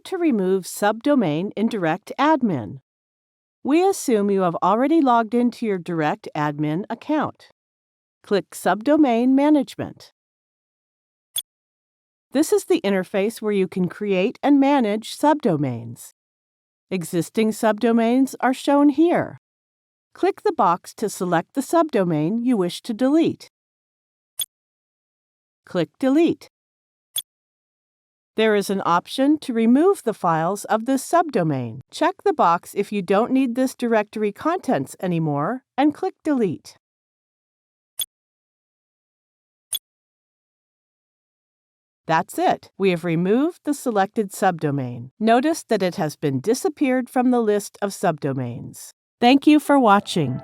to remove subdomain in DirectAdmin. We assume you have already logged into your DirectAdmin account. Click Subdomain Management. This is the interface where you can create and manage subdomains. Existing subdomains are shown here. Click the box to select the subdomain you wish to delete. Click Delete. There is an option to remove the files of this subdomain. Check the box if you don't need this directory contents anymore and click Delete. That's it. We have removed the selected subdomain. Notice that it has been disappeared from the list of subdomains. Thank you for watching.